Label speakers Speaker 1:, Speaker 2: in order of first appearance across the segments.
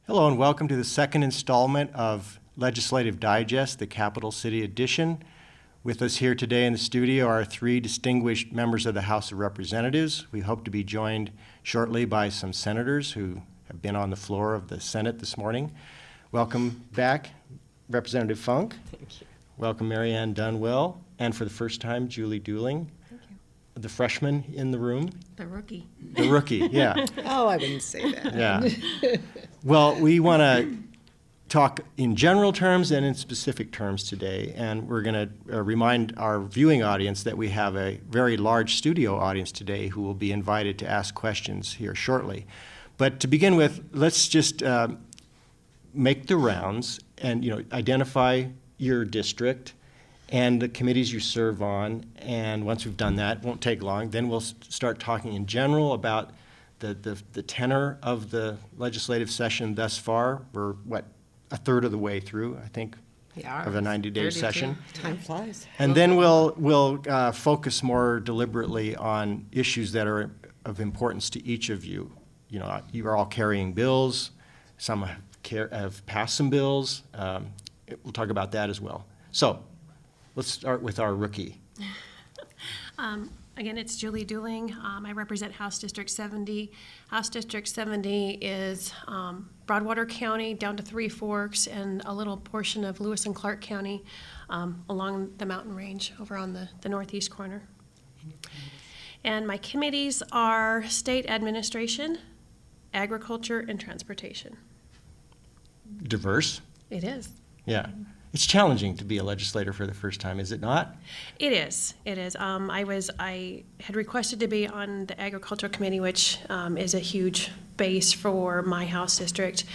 Speaker 1: Hello and welcome to the second installment of Legislative Digest, the Capital City Edition. With us here today in the studio are three distinguished members of the House of Representatives. We hope to be joined shortly by some senators who have been on the floor of the Senate this morning. Welcome back, Representative Funk.
Speaker 2: Thank you.
Speaker 1: Welcome, Mary Ann Dunwell. And for the first time, Julie Dooling.
Speaker 2: Thank you.
Speaker 1: The freshman in the room.
Speaker 2: The rookie.
Speaker 1: The rookie, yeah.
Speaker 3: Oh, I wouldn't say that.
Speaker 1: Yeah. Well, we want to talk in general terms and in specific terms today, and we're going to remind our viewing audience that we have a very large studio audience today who will be invited to ask questions here shortly. But to begin with, let's just make the rounds and identify your district and the committees you serve on, and once we've done that, it won't take long, then we'll start talking in general about the tenor of the legislative session thus far. We're, a third of the way through, I think, of a 90-day session.
Speaker 3: Time flies.
Speaker 1: And then we'll focus more deliberately on issues that are of importance to each of you. You know, you are all carrying bills. Some have passed some bills. We'll talk about that as well. So let's start with our rookie.
Speaker 2: Again, it's Julie Dooling. I represent House District 70. House District 70 is Broadwater County down to Three Forks and a little portion of Lewis and Clark County along the mountain range over on the northeast corner. And my committees are State Administration, Agriculture, and Transportation.
Speaker 1: Diverse?
Speaker 2: It is.
Speaker 1: Yeah. It's challenging to be a legislator for the first time, is it not?
Speaker 2: It is. It is. I had requested to be on the Agricultural Committee, which is a huge base for my House district.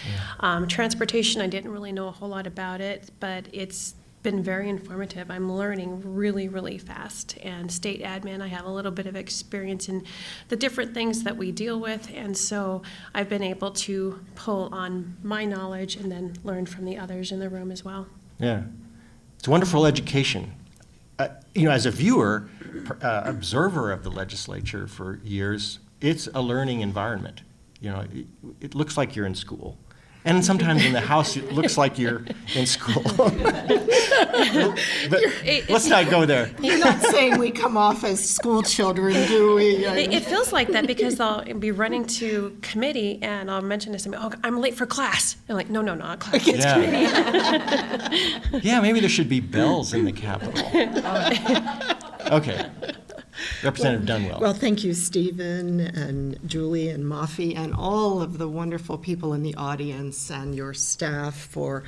Speaker 2: Yeah. Transportation, I didn't really know a whole lot about it, but it's been very informative. I'm learning really, really fast. And state admin, I have a little bit of experience in the different things that we deal with, and so I've been able to pull on my knowledge and then learn from the others in the room as well.
Speaker 1: Yeah, it's wonderful education. As a viewer, observer of the legislature for years, it's a learning environment. It looks like you're in school. And sometimes in the House, it looks like you're in school. But let's not go there.
Speaker 3: You're not saying we come off as school children, do we?
Speaker 2: It feels like that because I'll be running to committee and I'll mention to somebody, oh, I'm late for class. And I'm like, no, not class, it's committee.
Speaker 1: Yeah, maybe there should be bells in the Capitol. Okay. Representative Dunwell.
Speaker 3: Well, thank you, Stephen and Julie and Mafi and all of the wonderful people in the audience and your staff for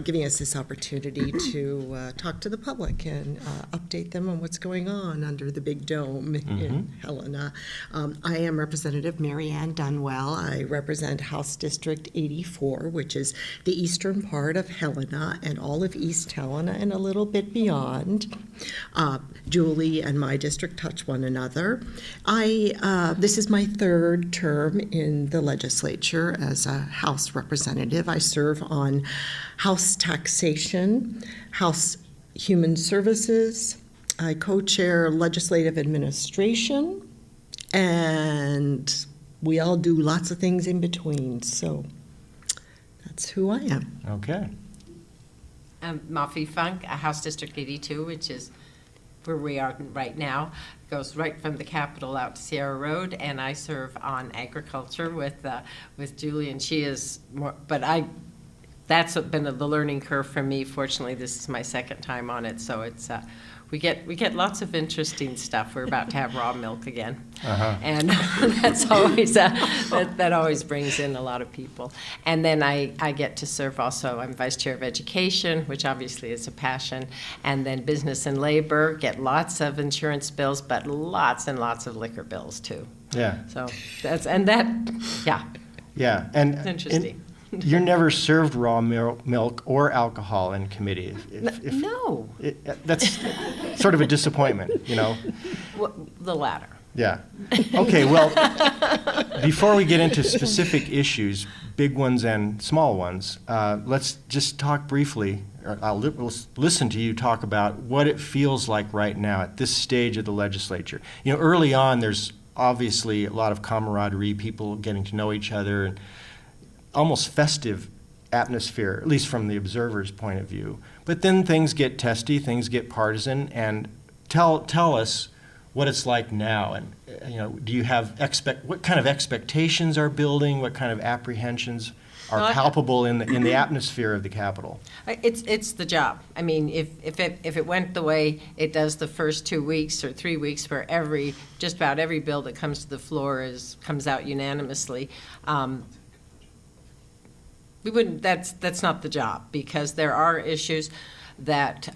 Speaker 3: giving us this opportunity to talk to the public and update them on what's going on under the big dome in Helena. I am Representative Mary Ann Dunwell. I represent House District 84, which is the eastern part of Helena and all of East Helena and a little bit beyond. Julie and my district touch one another. This is my third term in the legislature as a House representative. I serve on House Taxation, House Human Services. I co-chair Legislative Administration, and we all do lots of things in between. So that's who I am.
Speaker 1: Okay.
Speaker 4: I'm Mafi Funk, House District 82, which is where we are right now. Goes right from the Capitol out to Sierra Road, and I serve on agriculture with Julie, and she is more. But that's been the learning curve for me. Fortunately, this is my second time on it, so it's we get lots of interesting stuff. We're about to have raw milk again, and that's always that always brings in a lot of people. And then I get to serve also. I'm vice chair of education, which obviously is a passion, and then business and labor. Get lots of insurance bills, but lots and lots of liquor bills too.
Speaker 1: Yeah.
Speaker 4: So yeah,
Speaker 1: and
Speaker 4: it's interesting.
Speaker 1: You're never served raw milk or alcohol in committee.
Speaker 4: No.
Speaker 1: That's sort of a disappointment,
Speaker 4: The latter.
Speaker 1: Yeah. Okay, well, before we get into specific issues, big ones and small ones, let's just talk briefly, or I'll listen to you talk about what it feels like right now at this stage of the legislature. Early on, there's obviously a lot of camaraderie, people getting to know each other, and almost festive atmosphere, at least from the observer's point of view. But then things get testy, things get partisan, and tell us what it's like now. And do you have what kind of expectations are building? What kind of apprehensions are palpable in the atmosphere of the Capitol?
Speaker 4: It's the job. I mean, if it went the way it does the first 2 weeks or 3 weeks, where just about every bill that comes to the floor comes out unanimously, we wouldn't. That's not the job, because there are issues that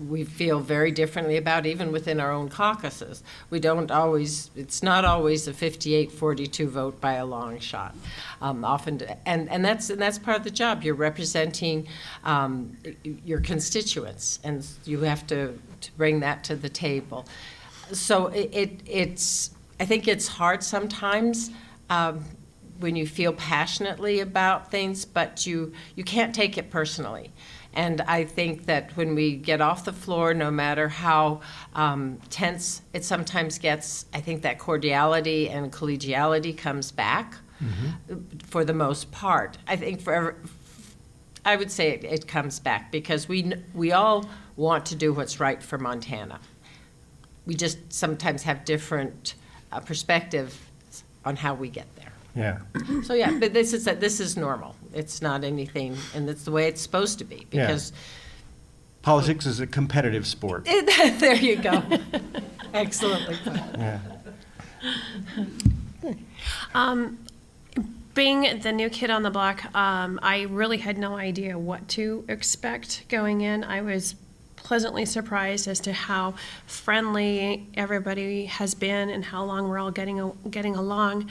Speaker 4: we feel very differently about, even within our own caucuses. It's not always a 58-42 vote by a long shot. Often, and that's part of the job. You're representing your constituents, and you have to bring that to the table. So I think it's hard sometimes when you feel passionately about things, but you can't take it personally. And I think that when we get off the floor, no matter how tense it sometimes gets, I think that cordiality and collegiality comes back for the most part. I think I would say it comes back because we all want to do what's right for Montana. We just sometimes have different perspectives on how we get there.
Speaker 1: Yeah.
Speaker 4: So yeah, but this is normal. It's not anything, and it's the way it's supposed to be, because
Speaker 1: politics is a competitive sport.
Speaker 4: There you go. Excellently put.
Speaker 1: Yeah.
Speaker 2: Being the new kid on the block, I really had no idea what to expect going in. I was pleasantly surprised as to how friendly everybody has been and how long we're all getting along.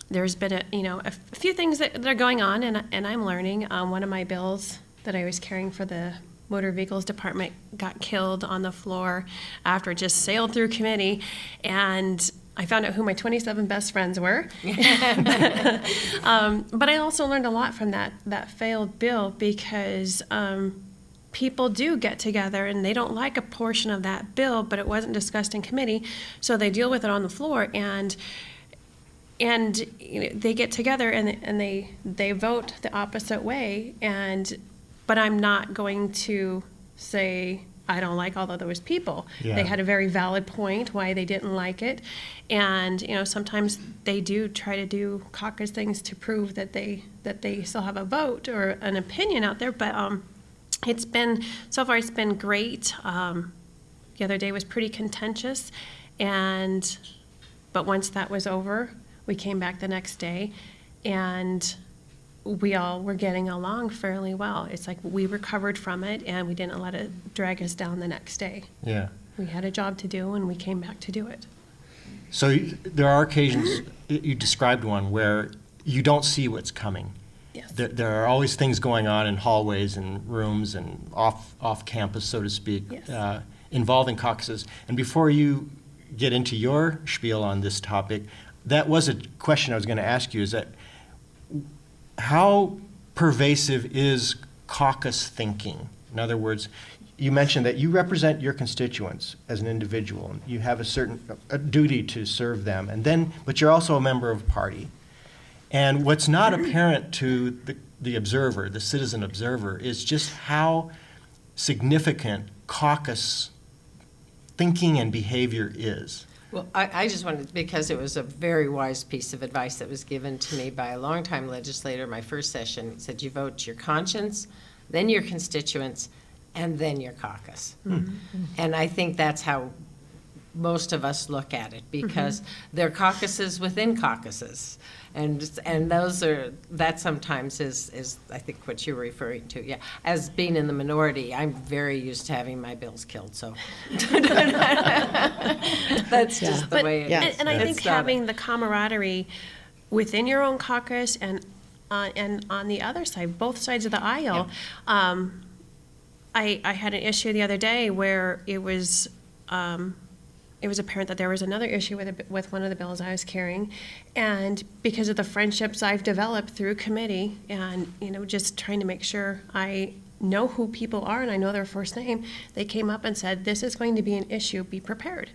Speaker 2: There's been a few things that are going on, and I'm learning. One of my bills that I was carrying for the Motor Vehicles Department got killed on the floor after it just sailed through committee, and I found out who my 27 best friends were. But I also learned a lot from that failed bill, because people do get together and they don't like a portion of that bill, but it wasn't discussed in committee, so they deal with it on the floor, and they get together and they vote the opposite way, but I'm not going to say I don't like all of those people.
Speaker 1: Yeah.
Speaker 2: They had a very valid point why they didn't like it, and sometimes they do try to do caucus things to prove that they still have a vote or an opinion out there, but so far it's been great. The other day was pretty contentious, but once that was over, we came back the next day, and we all were getting along fairly well. It's like we recovered from it, and we didn't let it drag us down the next day.
Speaker 1: Yeah.
Speaker 2: We had a job to do, and we came back to do it.
Speaker 1: So there are occasions, you described one, where you don't see what's coming.
Speaker 2: Yes.
Speaker 1: There are always things going on in hallways and rooms and off campus, so to speak,
Speaker 2: Yes.
Speaker 1: involving caucuses. And before you get into your spiel on this topic, that was a question I was going to ask you, is that how pervasive is caucus thinking? In other words, you mentioned that you represent your constituents as an individual, and you have a duty to serve them, but you're also a member of a party. And what's not apparent to the observer, the citizen observer, is just how significant caucus thinking and behavior is.
Speaker 4: Well, I just wanted, because it was a very wise piece of advice that was given to me by a longtime legislator, my first session. He said, you vote your conscience, then your constituents, and then your caucus. Mm-hmm. And I think that's how most of us look at it, because there are caucuses within caucuses. And that sometimes is I think what you're referring to. Yeah, as being in the minority, I'm very used to having my bills killed. So that's just the way it is.
Speaker 2: And I think having the camaraderie within your own caucus and on the other side, both sides of the aisle. Yeah. I had an issue the other day where it was apparent that there was another issue with one of the bills I was carrying, and because of the friendships I've developed through committee and just trying to make sure I know who people are and I know their first name, they came up and said, this is going to be an issue, be prepared.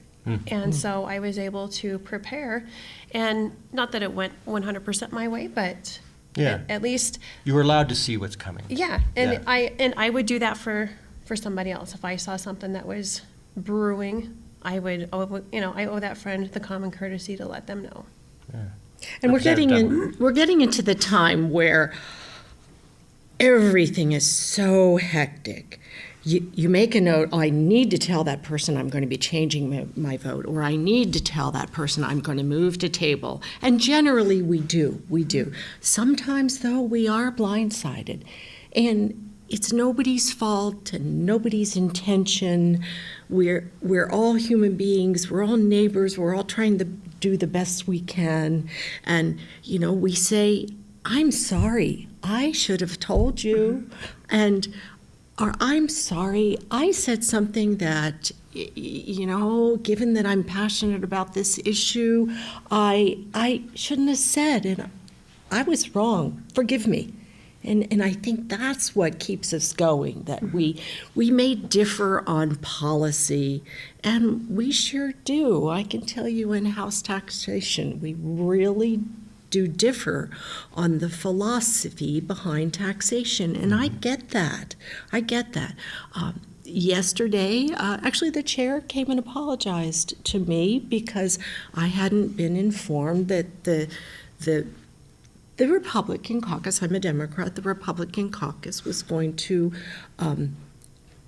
Speaker 2: And so I was able to prepare, and not that it went 100% my way, but
Speaker 1: Yeah.
Speaker 2: At least,
Speaker 1: You were allowed to see what's coming.
Speaker 2: yeah, and
Speaker 1: Yeah.
Speaker 2: I would do that for somebody else. If I saw something that was brewing, I owe that friend the common courtesy to let them know.
Speaker 3: And we're
Speaker 1: Representative
Speaker 3: getting into the time where everything is so hectic. You make a note, I need to tell that person I'm going to be changing my vote, or I need to tell that person I'm going to move to table. And generally, we do. Sometimes, though, we are blindsided. And it's nobody's fault and nobody's intention. We're all human beings. We're all neighbors. We're all trying to do the best we can. And, we say, I'm sorry. I should have told you. Or I'm sorry, I said something that, given that I'm passionate about this issue, I shouldn't have said, and I was wrong. Forgive me. And I think that's what keeps us going, that we may differ on policy, and we sure do. I can tell you in house taxation, we really do differ on the philosophy behind taxation, and I get that. Yesterday, actually, the chair came and apologized to me because I hadn't been informed that the Republican caucus, I'm a Democrat, the Republican caucus was going to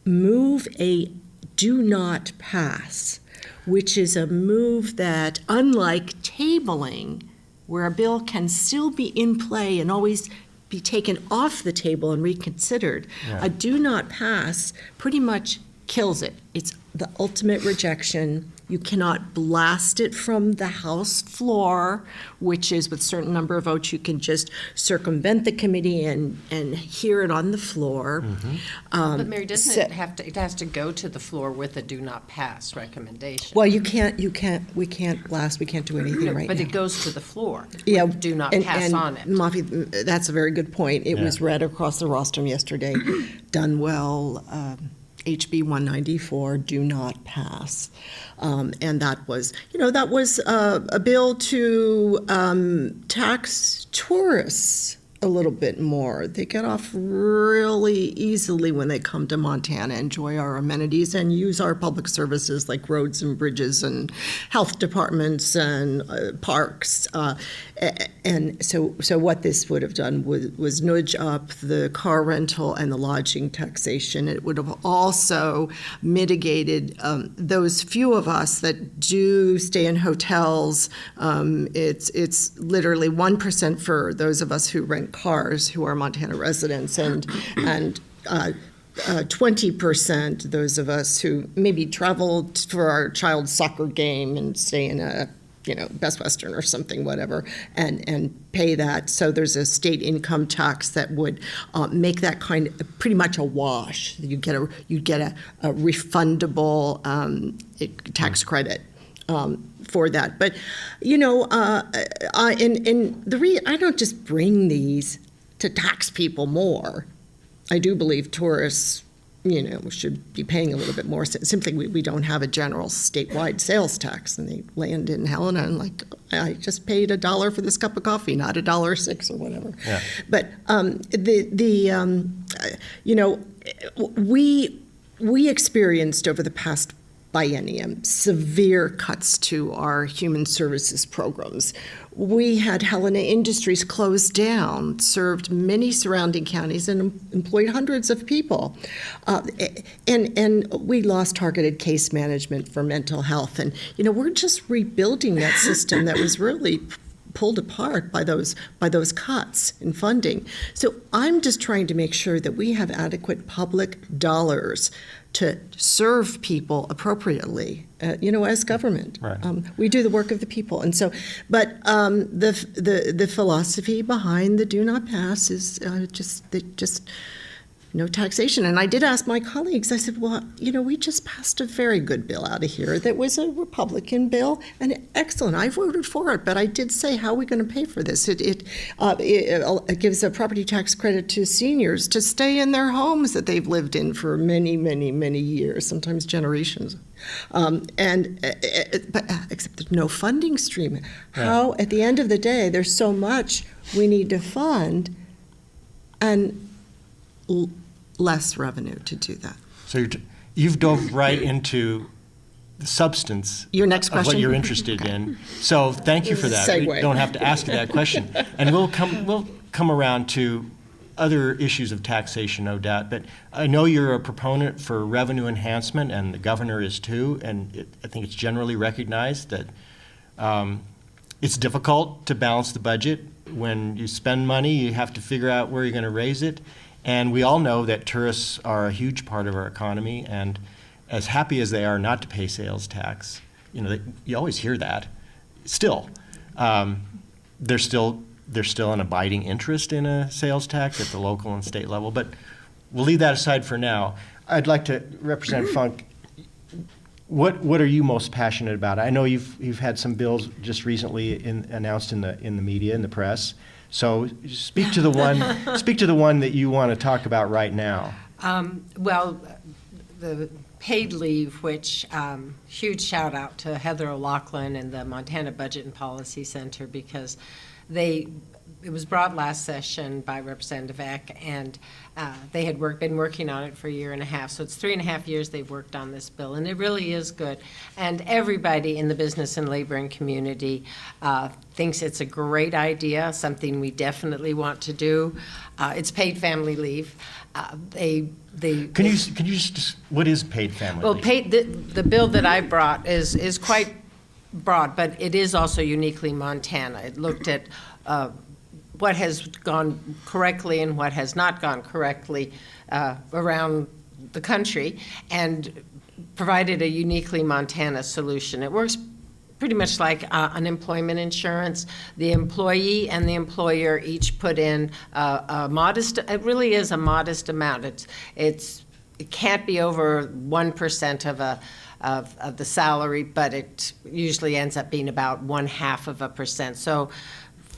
Speaker 3: move a do not pass, which is a move that, unlike tabling, where a bill can still be in play and always be taken off the table and reconsidered, a do not pass pretty much kills it. It's the ultimate rejection. You cannot blast it from the House floor, which is with a certain number of votes, you can just circumvent the committee and hear it on the floor.
Speaker 4: But Mary, doesn't it has to go to the floor with a do not pass recommendation?
Speaker 3: Well, we can't blast, we can't do anything right now.
Speaker 4: But it goes to the floor.
Speaker 3: Yeah,
Speaker 4: with do not pass on it.
Speaker 3: Mafi, that's a very good point. It was read across the rostrum yesterday. Done well. HB 194, do not pass. And that was, a bill to tax tourists a little bit more. They get off really easily when they come to Montana, enjoy our amenities, and use our public services like roads and bridges and health departments and parks. And so what this would have done was nudge up the car rental and the lodging taxation. It would have also mitigated those few of us that do stay in hotels. It's literally 1% for those of us who rent cars who are Montana residents, and 20% those of us who maybe traveled for our child's soccer game and stay in a Best Western or something, whatever, and pay that. So there's a state income tax that would make that kind of pretty much a wash. You'd get a refundable tax credit for that. But I don't just bring these to tax people more. I do believe tourists should be paying a little bit more. Simply, we don't have a general statewide sales tax, and they land in Helena and I just paid $1 for this cup of coffee, not $1.06 or whatever. Yeah. But we experienced over the past biennium severe cuts to our human services programs. We had Helena Industries closed down, served many surrounding counties, and employed hundreds of people. And we lost targeted case management for mental health. And, we're just rebuilding that system that was really pulled apart by those cuts in funding. So I'm just trying to make sure that we have adequate public dollars to serve people appropriately, as government.
Speaker 1: Right.
Speaker 3: We do the work of the people, and so. But the philosophy behind the do not pass is no taxation. And I did ask my colleagues, I said, well, we just passed a very good bill out of here that was a Republican bill, and excellent. I voted for it, but I did say, how are we going to pay for this? It gives a property tax credit to seniors to stay in their homes that they've lived in for many, many, many years, sometimes generations. But except there's no funding stream. How, at the end of the day, there's so much we need to fund, and less revenue to do that.
Speaker 1: So you've dove right into the substance
Speaker 3: Your next
Speaker 1: of what
Speaker 3: question?
Speaker 1: you're interested in. So thank you for that. We
Speaker 3: Segue.
Speaker 1: don't have to ask that question. And we'll come around to other issues of taxation, no doubt. But I know you're a proponent for revenue enhancement, and the governor is too. And I think it's generally recognized that it's difficult to balance the budget. When you spend money, you have to figure out where you're going to raise it. And we all know that tourists are a huge part of our economy, and as happy as they are not to pay sales tax, you always hear that. Still, there's still an abiding interest in a sales tax at the local and state level. But we'll leave that aside for now. I'd like to represent Funk. What are you most passionate about? I know you've had some bills just recently announced in the media, in the press. So speak to the one that you want to talk about right now.
Speaker 4: Well, the paid leave, which huge shout out to Heather O'Loughlin and the Montana Budget and Policy Center, because it was brought last session by Representative Eck, and they had been working on it for a year and a half. So it's 3.5 years they've worked on this bill, and it really is good. And everybody in the business and laboring community thinks it's a great idea, something we definitely want to do. It's paid family leave. Can
Speaker 1: you just, what is paid family leave?
Speaker 4: The bill that I brought is quite broad, but it is also uniquely Montana. It looked at what has gone correctly and what has not gone correctly around the country, and provided a uniquely Montana solution. It works pretty much like unemployment insurance. The employee and the employer each put in a modest, it really is a modest amount. It can't be over 1% of the salary, but it usually ends up being about 0.5%. So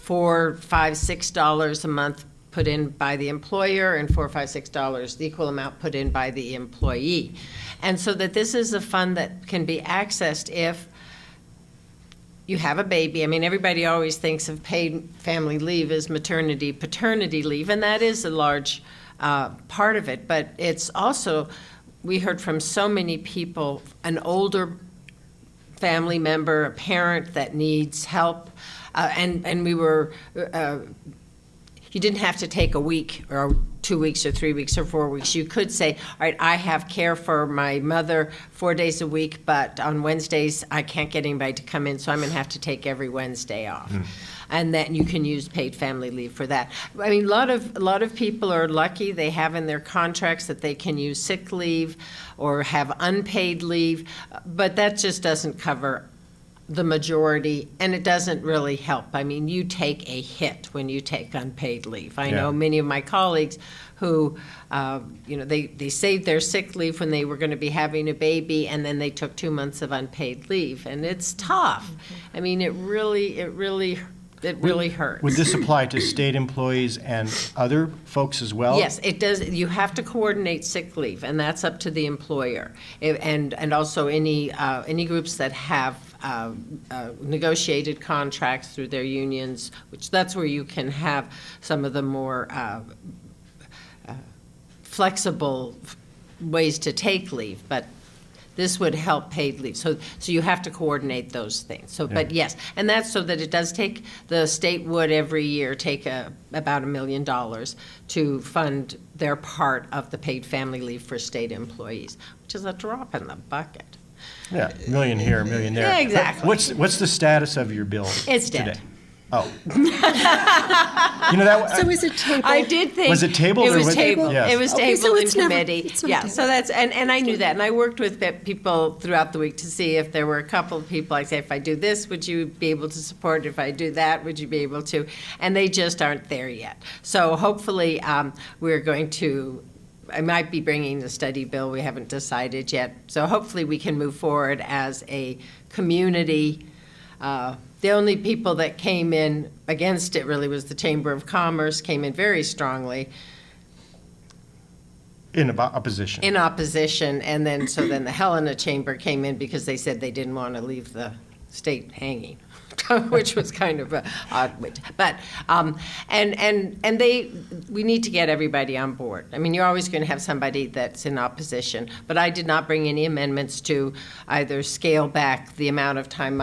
Speaker 4: $4, $5, $6 a month put in by the employer, and $4, $5, $6, the equal amount put in by the employee. And so that this is a fund that can be accessed if you have a baby. I mean, everybody always thinks of paid family leave as maternity, paternity leave, and that is a large part of it. But it's also, we heard from so many people, an older family member, a parent that needs help, and we were, you didn't have to take a week or 2 weeks or 3 weeks or 4 weeks. You could say, all right, I have care for my mother 4 days a week, but on Wednesdays I can't get anybody to come in, so I'm going to have to take every Wednesday off. And then you can use paid family leave for that. I mean, a lot of people are lucky. They have in their contracts that they can use sick leave or have unpaid leave, but that just doesn't cover the majority, and it doesn't really help. I mean, you take a hit when you take unpaid leave. I know many of my colleagues who, they saved their sick leave when they were going to be having a baby, and then they took 2 months of unpaid leave, and it's tough. I mean, it really hurts.
Speaker 1: Would this apply to state employees and other folks as well?
Speaker 4: Yes, it does. You have to coordinate sick leave, and that's up to the employer, and also any groups that have negotiated contracts through their unions, which that's where you can have some of the more flexible ways to take leave, but this would help paid leave. So you have to coordinate those things. So, but yes, and that's so that it does take, the state would every year take about $1 million to fund their part of the paid family leave for state employees, which is a drop in the bucket.
Speaker 1: Yeah, $1 million here, $1 million there.
Speaker 4: Yeah, exactly.
Speaker 1: What's the status of your bill
Speaker 4: It's
Speaker 1: today?
Speaker 4: dead.
Speaker 1: Oh. That.
Speaker 3: So is it tabled?
Speaker 4: I did think.
Speaker 1: Was it tabled
Speaker 4: It
Speaker 1: or
Speaker 4: was
Speaker 1: was it-
Speaker 4: tabled.
Speaker 1: Yes.
Speaker 4: It was
Speaker 3: Okay,
Speaker 4: tabled
Speaker 3: so
Speaker 4: in
Speaker 3: it's never-
Speaker 4: committee.
Speaker 3: it's not
Speaker 4: Yeah,
Speaker 3: tabled.
Speaker 4: so that's, and I knew that, and I worked with people throughout the week to see if there were a couple of people, I say, if I do this, would you be able to support? If I do that, would you be able to? And they just aren't there yet. So hopefully, we're going to I might be bringing the study bill. We haven't decided yet. So hopefully we can move forward as a community. The only people that came in against it really was the Chamber of Commerce, came in very strongly
Speaker 1: In opposition.
Speaker 4: in opposition. And then, so then the Helena Chamber came in because they said they didn't want to leave the state hanging. Which was kind of odd, but we need to get everybody on board. I mean, you're always going to have somebody that's in opposition, but I did not bring any amendments to either scale back the amount of time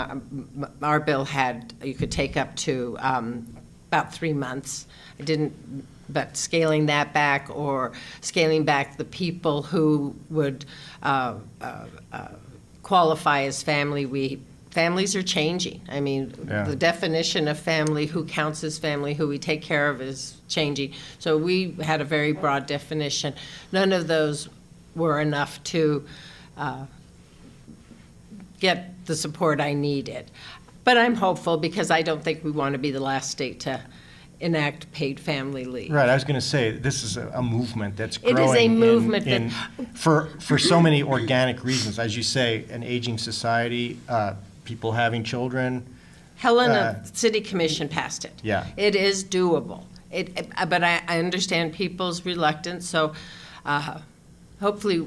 Speaker 4: our bill had. You could take up to about 3 months. I didn't, but scaling that back or scaling back the people who would qualify as family. Families are changing. I mean,
Speaker 1: Yeah.
Speaker 4: the definition of family, who counts as family, who we take care of is changing. So we had a very broad definition. None of those were enough to get the support I needed. But I'm hopeful because I don't think we want to be the last state to enact paid family leave.
Speaker 1: Right, I was going to say, this is a movement that's
Speaker 4: It
Speaker 1: growing.
Speaker 4: is a movement
Speaker 1: for so many organic reasons. As you say, an aging society, people having children.
Speaker 4: Helena City Commission passed it.
Speaker 1: Yeah.
Speaker 4: It is doable. But I understand people's reluctance, so hopefully,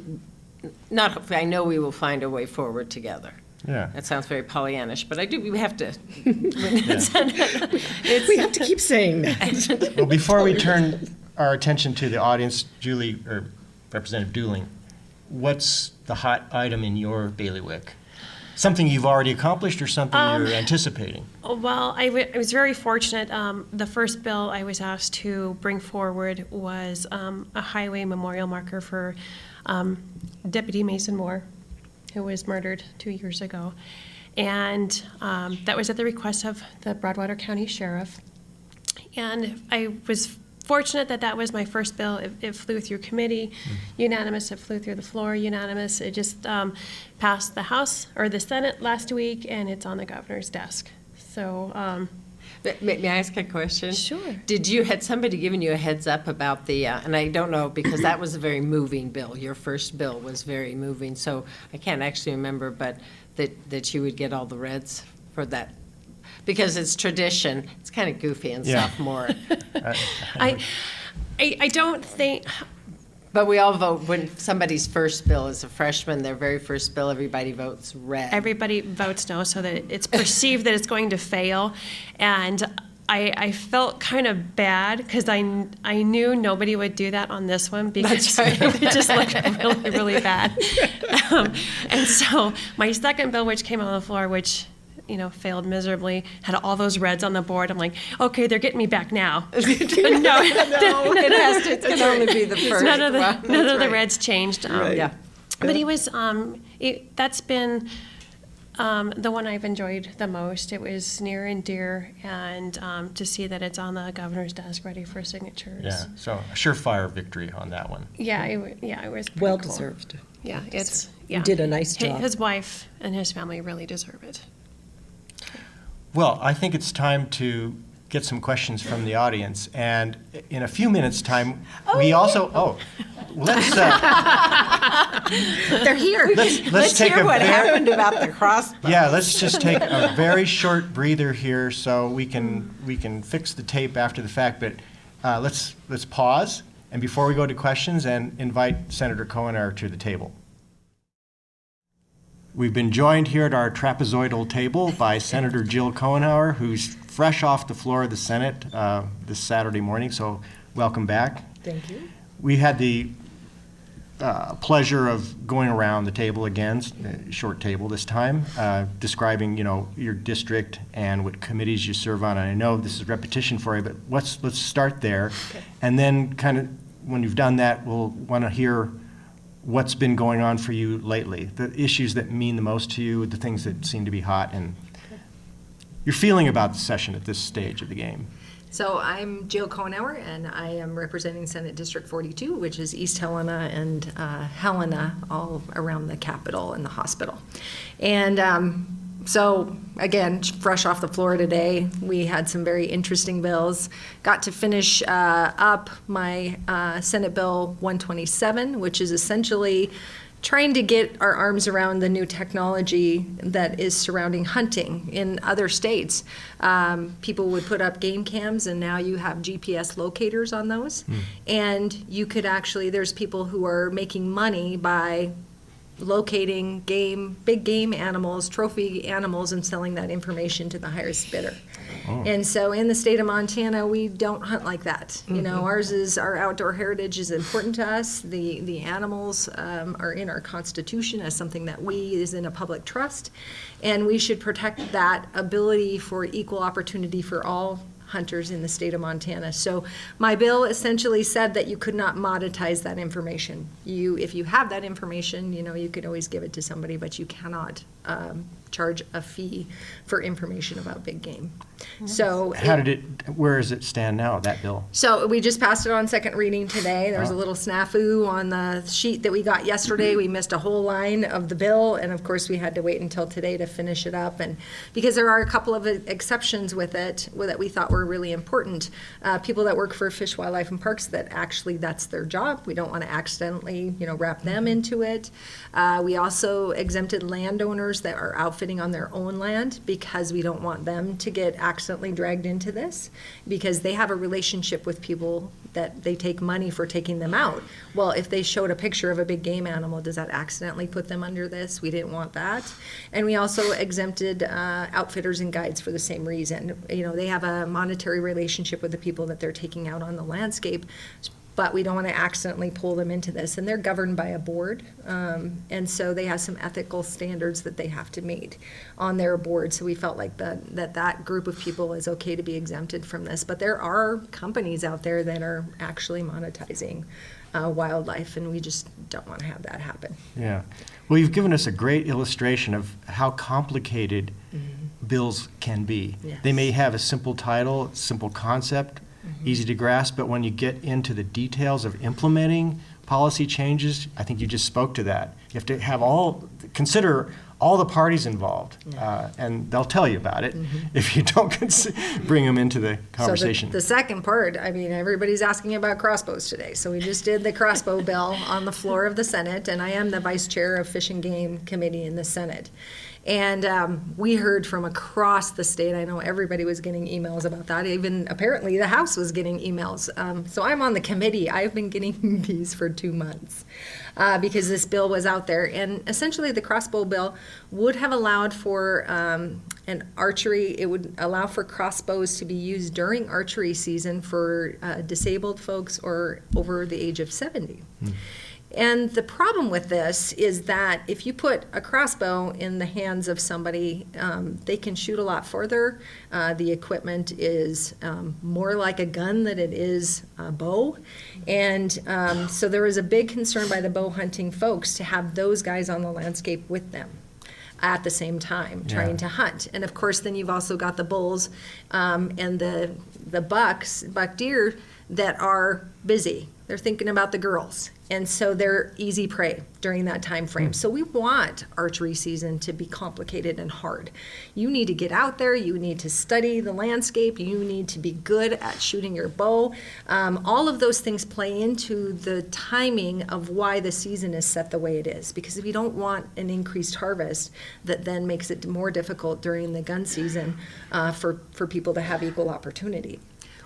Speaker 4: not hopefully, I know we will find a way forward together.
Speaker 1: Yeah.
Speaker 4: That sounds very Pollyannish, but we have to.
Speaker 3: We have to keep saying that.
Speaker 1: Well, before we turn our attention to the audience, Julie, or Representative Dooling, what's the hot item in your bailiwick? Something you've already accomplished or something you're anticipating?
Speaker 2: Well, I was very fortunate. The first bill I was asked to bring forward was a highway memorial marker for Deputy Mason Moore, who was murdered 2 years ago. And that was at the request of the Broadwater County Sheriff. And I was fortunate that that was my first bill. It flew through committee, unanimous. It flew through the floor, unanimous. It just passed the House or the Senate last week, and it's on the governor's desk. So,
Speaker 4: May I ask a question?
Speaker 2: Sure.
Speaker 4: Had somebody given you a heads up about the, and I don't know, because that was a very moving bill. Your first bill was very moving, so I can't actually remember, but that you would get all the reds for that. Because it's tradition. It's kind of goofy and
Speaker 1: Yeah.
Speaker 4: sophomore.
Speaker 2: I don't think,
Speaker 4: But we all vote, when somebody's first bill is a freshman, their very first bill, everybody votes red.
Speaker 2: everybody votes no, so that it's perceived that it's going to fail. And I felt kind of bad because I knew nobody would do that on this one because
Speaker 4: That's right.
Speaker 2: it would just look really, really bad. And so my second bill, which came on the floor, which failed miserably, had all those reds on the board. I'm like, okay, they're getting me back now. But no,
Speaker 4: It can only be the first
Speaker 2: none of the,
Speaker 4: one.
Speaker 2: none of the
Speaker 4: That's right.
Speaker 2: reds changed.
Speaker 4: Yeah.
Speaker 2: But it was, that's been the one I've enjoyed the most. It was near and dear, and to see that it's on the governor's desk ready for signatures.
Speaker 1: Yeah, so a surefire victory on that one.
Speaker 2: Yeah, it was pretty
Speaker 3: Well
Speaker 2: cool.
Speaker 3: deserved.
Speaker 2: Yeah, it's,
Speaker 3: You
Speaker 2: yeah.
Speaker 3: did a nice job.
Speaker 2: His wife and his family really deserve it.
Speaker 1: Well, I think it's time to get some questions from the audience, and in a few minutes' time, let's
Speaker 3: They're here.
Speaker 1: let's take
Speaker 4: hear
Speaker 1: a
Speaker 4: what
Speaker 1: very,
Speaker 4: happened about the crossbow.
Speaker 1: yeah, let's just take a very short breather here so we can fix the tape after the fact. But let's pause, and before we go to questions, and invite Senator Cohen to the table. We've been joined here at our trapezoidal table by Senator Jill Cohenauer, who's fresh off the floor of the Senate this Saturday morning, so welcome back.
Speaker 3: Thank you.
Speaker 1: We had the pleasure of going around the table again, short table this time, describing, your district and what committees you serve on. And I know this is repetition for you, but let's start there.
Speaker 3: Okay.
Speaker 1: And then kind of, when you've done that, we'll want to hear what's been going on for you lately, the issues that mean the most to you, the things that seem to be hot, and your feeling about the session at this stage of the game.
Speaker 5: So I'm Jill Cohenauer, and I am representing Senate District 42, which is East Helena and Helena, all around the Capitol and the hospital. And So again, fresh off the floor today, we had some very interesting bills. Got to finish up my Senate Bill 127, which is essentially trying to get our arms around the new technology that is surrounding hunting in other states. People would put up game cams, and now you have GPS locators on those. And you could actually, there's people who are making money by locating big game animals, trophy animals, and selling that information to the highest bidder. And so in the state of Montana, we don't hunt like that. You know, our outdoor heritage is important to us. The animals are in our Constitution as something that is in a public trust, and we should protect that ability for equal opportunity for all hunters in the state of Montana. So my bill essentially said that you could not monetize that information. If you have that information, you know, you could always give it to somebody, but you cannot charge a fee for information about big game. So
Speaker 1: Where does it stand now, that bill?
Speaker 5: So we just passed it on second reading today. There was a little snafu on the sheet that we got yesterday. We missed a whole line of the bill, and of course we had to wait until today to finish it up. And because there are a couple of exceptions with it that we thought were really important. People that work for Fish, Wildlife, and Parks, that actually that's their job. We don't want to accidentally, wrap them into it. We also exempted landowners that are outfitting on their own land, because we don't want them to get accidentally dragged into this, because they have a relationship with people that they take money for taking them out. Well, if they showed a picture of a big game animal, does that accidentally put them under this? We didn't want that. And we also exempted outfitters and guides for the same reason. They have a monetary relationship with the people that they're taking out on the landscape, but we don't want to accidentally pull them into this. And they're governed by a board, and so they have some ethical standards that they have to meet on their board. So we felt like that group of people is okay to be exempted from this. But there are companies out there that are actually monetizing wildlife, and we just don't want to have that happen.
Speaker 1: Yeah. Well, you've given us a great illustration of how complicated bills can be.
Speaker 5: Yes.
Speaker 1: They may have a simple title, simple concept, easy to grasp, but when you get into the details of implementing policy changes, I think you just spoke to that. You have to consider all the parties involved, and they'll tell you about it if you don't bring them into the conversation.
Speaker 5: So the second part, everybody's asking about crossbows today. So we just did the crossbow bill on the floor of the Senate, and I am the vice chair of Fish and Game Committee in the Senate. And we heard from across the state. I know everybody was getting emails about that. Even apparently the House was getting emails. So I'm on the committee. I've been getting these for 2 months because this bill was out there. And essentially the crossbow bill would have allowed for an archery. It would allow for crossbows to be used during archery season for disabled folks or over the age of 70. And the problem with this is that if you put a crossbow in the hands of somebody, they can shoot a lot further. The equipment is more like a gun than it is a bow. And so there was a big concern by the bow hunting folks to have those guys on the landscape with them at the same time, trying to hunt. And of course, then you've also got the bulls and the buck deer that are busy. They're thinking about the girls. And so they're easy prey during that time frame. So we want archery season to be complicated and hard. You need to get out there. You need to study the landscape. You need to be good at shooting your bow. All of those things play into the timing of why the season is set the way it is. Because if you don't want an increased harvest, that then makes it more difficult during the gun season for people to have equal opportunity.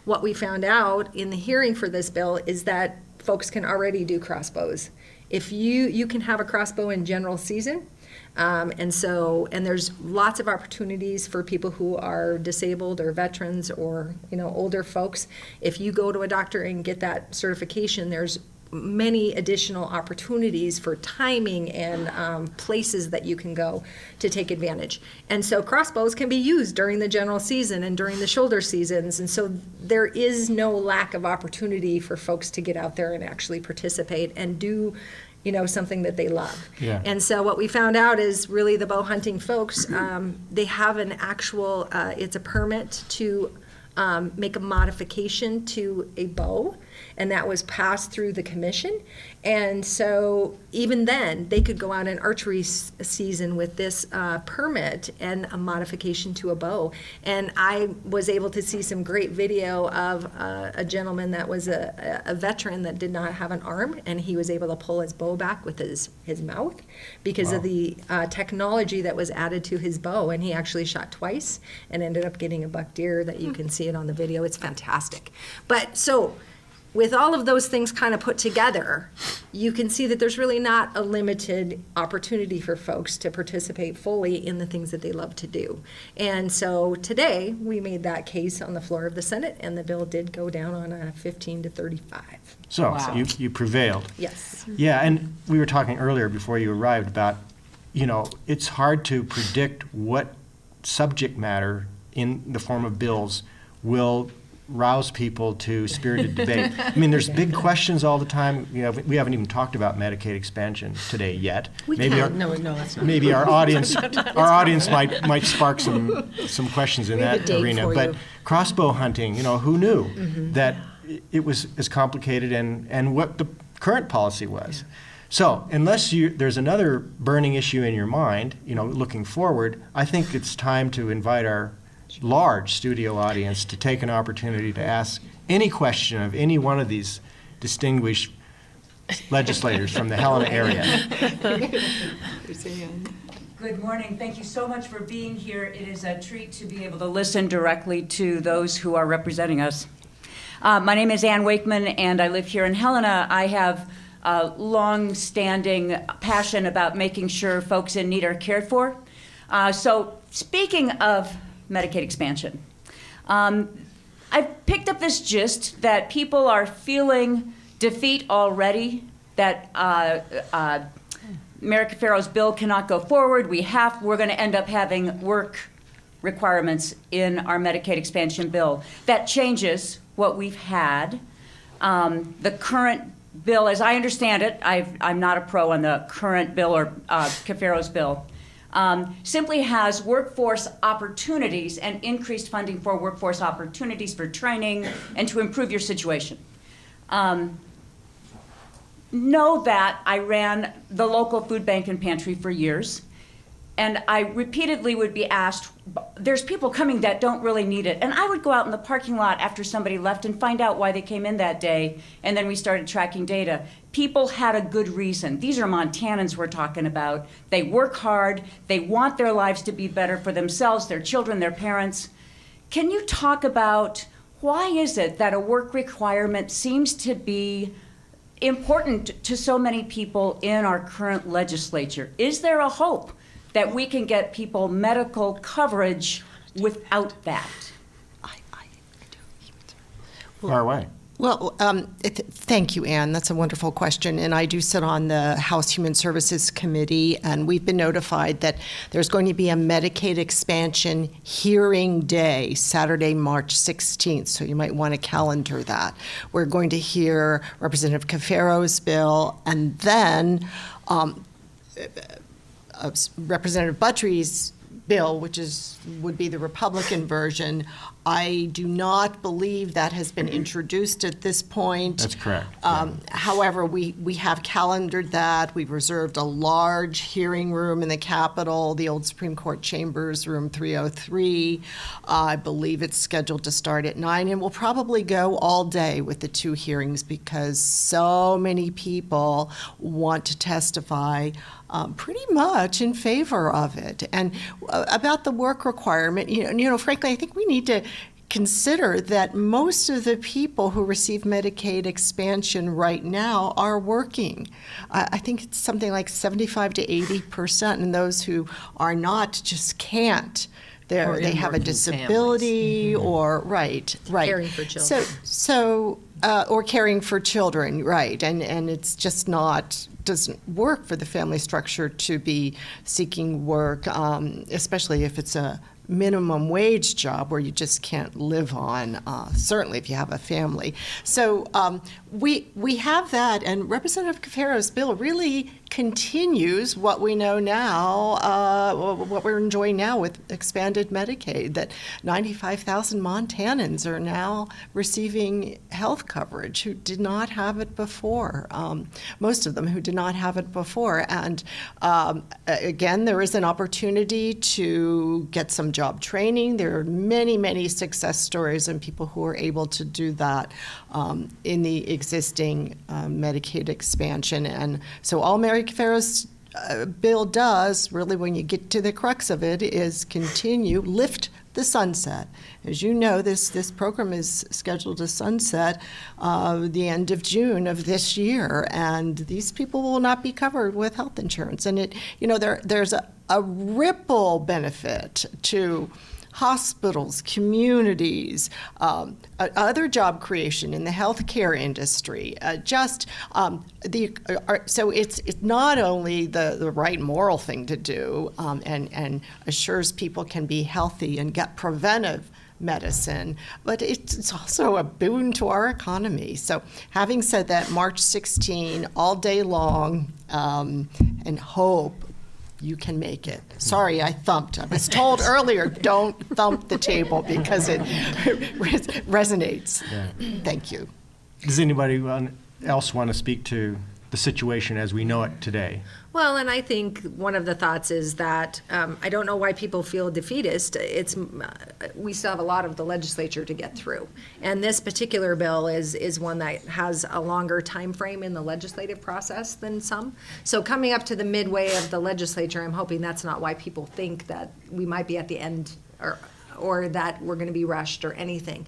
Speaker 5: What we found out in the hearing for this bill is that folks can already do crossbows. If you can have a crossbow in general season, and there's lots of opportunities for people who are disabled or veterans or older folks. If you go to a doctor and get that certification, there's many additional opportunities for timing and places that you can go to take advantage. And so crossbows can be used during the general season and during the shoulder seasons. And so there is no lack of opportunity for folks to get out there and actually participate and do something that they love.
Speaker 1: Yeah.
Speaker 5: And so what we found out is really the bow hunting folks, they have an actual, it's a permit to make a modification to a bow. and that was passed through the commission. And so even then, they could go out in archery season with this permit and a modification to a bow. And I was able to see some great video of a gentleman that was a veteran that did not have an arm, and he was able to pull his bow back with his mouth because of the technology that was added to his bow. And he actually shot twice and ended up getting a buck deer that you can see it on the video. It's fantastic. But so with all of those things kind of put together, you can see that there's really not a limited opportunity for folks to participate fully in the things that they love to do. And so today, we made that case on the floor of the Senate, and the bill did go down on a 15 to 35.
Speaker 1: So
Speaker 4: Wow.
Speaker 1: you prevailed.
Speaker 5: Yes.
Speaker 1: Yeah, and we were talking earlier before you arrived about, it's hard to predict what subject matter in the form of bills will rouse people to spirited debate. I mean, there's big questions all the time. We haven't even talked about Medicaid expansion today yet. Maybe
Speaker 4: No, that's not.
Speaker 1: maybe our audience might spark some questions in
Speaker 5: We have
Speaker 1: that
Speaker 5: a date
Speaker 1: arena.
Speaker 5: for
Speaker 1: But
Speaker 5: you.
Speaker 1: crossbow hunting, who knew that it was as complicated and what the current policy was. So unless there's another burning issue in your mind, looking forward, I think it's time to invite our large studio audience to take an opportunity to ask any question of any one of these distinguished legislators from the Helena area.
Speaker 6: Good morning. Thank you so much for being here. It is a treat to be able to listen directly to those who are representing us. My name is Ann Wakeman, and I live here in Helena. I have a long-standing passion about making sure folks in need are cared for. So speaking of Medicaid expansion, I've picked up this gist that people are feeling defeat already, that Mayor Cafero's bill cannot go forward. We're going to end up having work requirements in our Medicaid expansion bill. That changes what we've had. The current bill, as I understand it, I'm not a pro on the current bill or Cafero's bill, simply has workforce opportunities and increased funding for workforce opportunities for training and to improve your situation. Know that I ran the local food bank and pantry for years, and I repeatedly would be asked, there's people coming that don't really need it. And I would go out in the parking lot after somebody left and find out why they came in that day, and then we started tracking data. People had a good reason. These are Montanans we're talking about. They work hard. They want their lives to be better for themselves, their children, their parents. Can you talk about why is it that a work requirement seems to be important to so many people in our current legislature? Is there a hope that we can get people medical coverage without that?
Speaker 1: Far away.
Speaker 3: Well, thank you, Ann. That's a wonderful question. And I do sit on the House Human Services Committee, and we've been notified that there's going to be a Medicaid expansion hearing day, Saturday, March 16th. So you might want to calendar that. We're going to hear Representative Cafero's bill, and then Representative Buttry's bill, which would be the Republican version. I do not believe that has been introduced at this point.
Speaker 1: That's correct.
Speaker 3: However, we have calendared that. We've reserved a large hearing room in the Capitol, the old Supreme Court Chambers, room 303. I believe it's scheduled to start at 9, and we'll probably go all day with the two hearings because so many people want to testify pretty much in favor of it. And about the work requirement, frankly, I think we need to consider that most of the people who receive Medicaid expansion right now are working. I think it's something like 75 to 80%, and those who are not just can't. They have a disability or, right.
Speaker 5: Caring for children.
Speaker 3: Or caring for children, right. And it's just doesn't work for the family structure to be seeking work, especially if it's a minimum wage job where you just can't live on, certainly if you have a family. So we have that, and Representative Cafero's bill really continues what we know now, what we're enjoying now with expanded Medicaid, that 95,000 Montanans are now receiving health coverage who did not have it before, most of them who did not have it before. And again, there is an opportunity to get some job training. There are many, many success stories and people who are able to do that in the existing Medicaid expansion. And so all Mary Farrow's bill does, really when you get to the crux of it, is lift the sunset. As you know, this program is scheduled to sunset the end of June of this year, and these people will not be covered with health insurance. And there's a ripple benefit to hospitals, communities, other job creation in the healthcare industry. So it's not only the right moral thing to do, and assures people can be healthy and get preventive medicine, but it's also a boon to our economy. So having said that, March 16, all day long, and hope you can make it. Sorry, I thumped. I was told earlier, don't thump the table because it resonates.
Speaker 1: Yeah.
Speaker 3: Thank you.
Speaker 1: Does anybody else want to speak to the situation as we know it today?
Speaker 5: Well, and I think one of the thoughts is that I don't know why people feel defeatist. We still have a lot of the legislature to get through, and this particular bill is one that has a longer time frame in the legislative process than some. So coming up to the midway of the legislature, I'm hoping that's not why people think that we might be at the end or that we're going to be rushed or anything.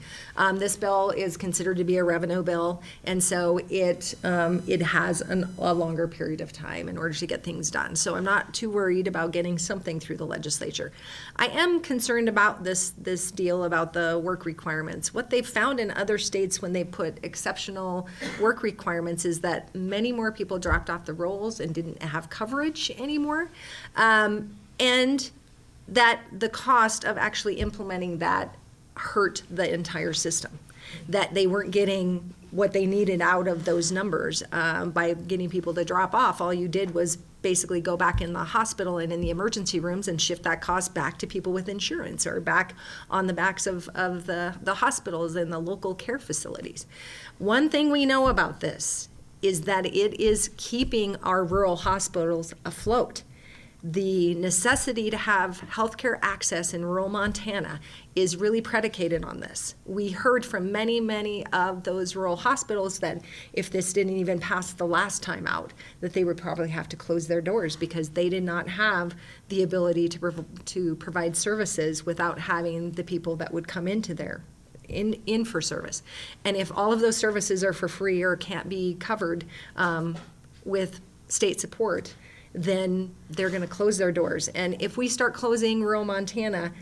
Speaker 5: This bill is considered to be a revenue bill, and so it has a longer period of time in order to get things done. So I'm not too worried about getting something through the legislature. I am concerned about this deal about the work requirements. What they've found in other states when they put exceptional work requirements is that many more people dropped off the rolls and didn't have coverage anymore. And that the cost of actually implementing that hurt the entire system, that they weren't getting what they needed out of those numbers by getting people to drop off. All you did was basically go back in the hospital and in the emergency rooms and shift that cost back to people with insurance or back on the backs of the hospitals and the local care facilities. One thing we know about this is that it is keeping our rural hospitals afloat. The necessity to have healthcare access in rural Montana is really predicated on this. We heard from many, many of those rural hospitals that if this didn't even pass the last time out, that they would probably have to close their doors because they did not have the ability to provide services without having the people that would come into there in for service. And if all of those services are for free or can't be covered with state support, then they're going to close their doors. And if we start closing rural Montana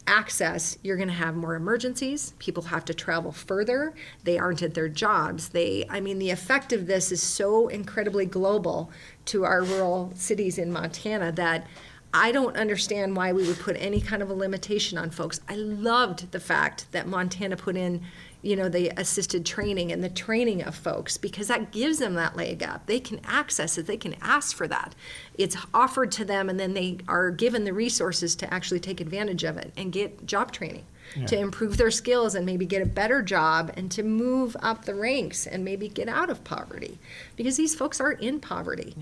Speaker 5: access, you're going to have more emergencies. People have to travel further. They aren't at their jobs. The effect of this is so incredibly global to our rural cities in Montana that I don't understand why we would put any kind of a limitation on folks. I loved the fact that Montana put in the assisted training and the training of folks, because that gives them that leg up. They can access it, they can ask for that. It's offered to them, and then they are given the resources to actually take advantage of it and get job training to improve their skills and maybe get a better job and to move up the ranks and maybe get out of poverty, because these folks are in poverty.